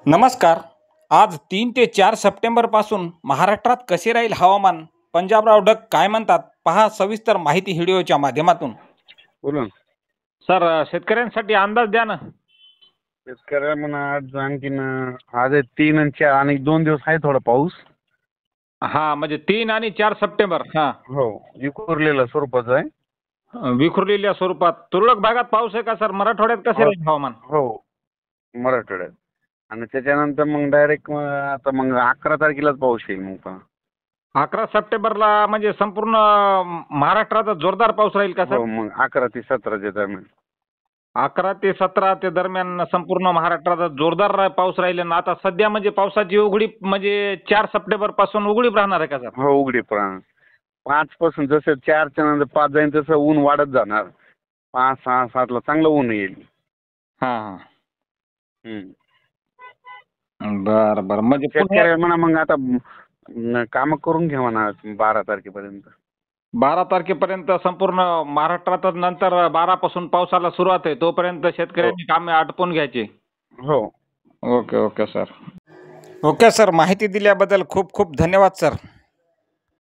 नमस्कार. आज 3 ते 4 सप्टेंबरपासून महाराष्ट्रात कसे राहील हवामान? पंजाबराव डक काय म्हणतात? पहा सविस्तर माहिती व्हिडिओच्या माध्यमातून. बोला ना. सर, शेतकऱ्यांसाठी अंदाज द्या ना. शेतकऱ्या म्हणा आज आणखीन आज आहे 3 आणि 4 आणि 2 दिवस आहे थोडा पाऊस. हा, म्हणजे 3 आणि 4 सप्टेंबर. हा, हो, विखुरलेला स्वरूपाचा आहे. विखुरलेल्या स्वरूपात. तुरळक भागात पाऊस आहे का सर? मराठवाड्यात कसे राहील हवामान? हो, मराठवाड्यात. आणि त्याच्यानंतर मग डायरेक्ट आता मग 11 तारखेलाच पाऊस येईल मग पुन्हा. 11 सप्टेंबरला म्हणजे संपूर्ण महाराष्ट्रात जोरदार पाऊस राहील का हो, सर? मग 11 ते 17 दरम्यान. 11 ते 17 ते दरम्यान संपूर्ण महाराष्ट्रात जोरदार पाऊस राहील. आणि आता सध्या म्हणजे पावसाची उघडीप म्हणजे 4 सप्टेंबर पासून उघडीप राहणार आहे का सर? हो, उघडी प्राण 5 पासून जसं 4च्या नंतर 5 जाईल तसं ऊन वाढत जाणार. 5, 6, 7 ला चांगलं ऊन येईल. हा हा. हम्म. बर बर. म्हणजे शेतकऱ्या म्हणा मग आता काम करून घ्या म्हणा 12 तारखेपर्यंत. 12 तारखेपर्यंत संपूर्ण महाराष्ट्रात, नंतर 12 पासून पावसाला सुरुवात आहे. तोपर्यंत शेतकऱ्यांनी कामे आटपून घ्यायची. हो. Okay okay sir. Okay sir, माहिती दिल्याबद्दल खूप खूप धन्यवाद सर.